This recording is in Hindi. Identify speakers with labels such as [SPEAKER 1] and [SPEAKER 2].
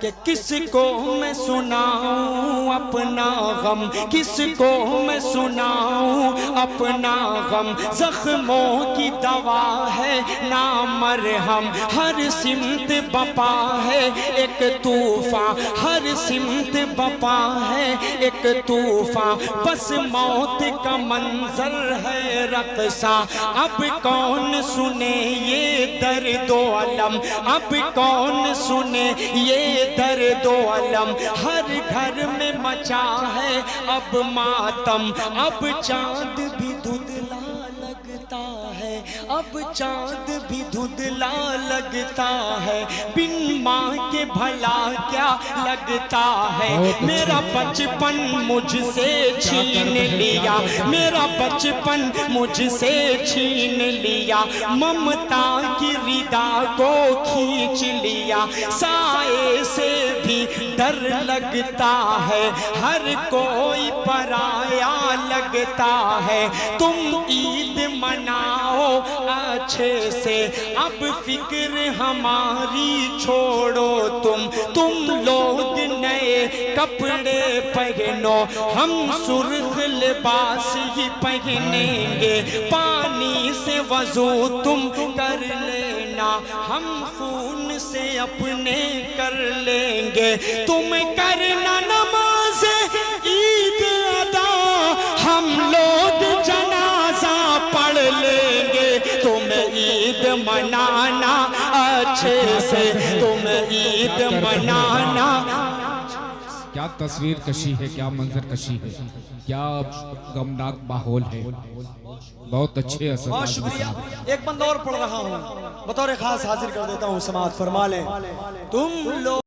[SPEAKER 1] कि किसको मैं सुनाऊं अपना गम, किसको मैं सुनाऊं अपना गम। जख्मों की दवा है ना मरहम, हर सिमत बपा है एक तूफान, हर सिमत बपा है एक तूफान। बस मौत का मंजर है रक़्सा, अब कौन सुने ये दर्दो अलम, अब कौन सुने ये दर्दो अलम। हर घर में मचा है अब मातम, अब चांद भी धुंधला लगता है, अब चांद भी धुंधला लगता है। बिन माँ के भला क्या लगता है, मेरा बचपन मुझसे छीन लिया, मेरा बचपन मुझसे छीन लिया। ममता की रिदा को खींच लिया, साए से भी डर लगता है, हर कोई पराया लगता है। तुम ईद मनाओ अच्छे से, अब फिक्र हमारी छोड़ो तुम लोग नए कपड़े पहनो, हम सुर्ख लिबास ही पहनेंगे। पानी से वजू तुम कर लेना, हम खून से अपने कर लेंगे। तुम करना नमाज ईद अदा, हम लोग जनाजा पढ़ लेंगे। तुम ईद मनाना अच्छे से, तुम ईद मनाना।
[SPEAKER 2] क्या तस्वीर कशी है, क्या मंजर कशी है, क्या गमनाक माहौल है। बहुत अच्छे असर।
[SPEAKER 1] बहुत शुक्रिया। एक बंदा और पढ़ रहा हूँ, बतौर खास हाजिर कर देता हूँ, समाअत फरमा लें। तुम लोग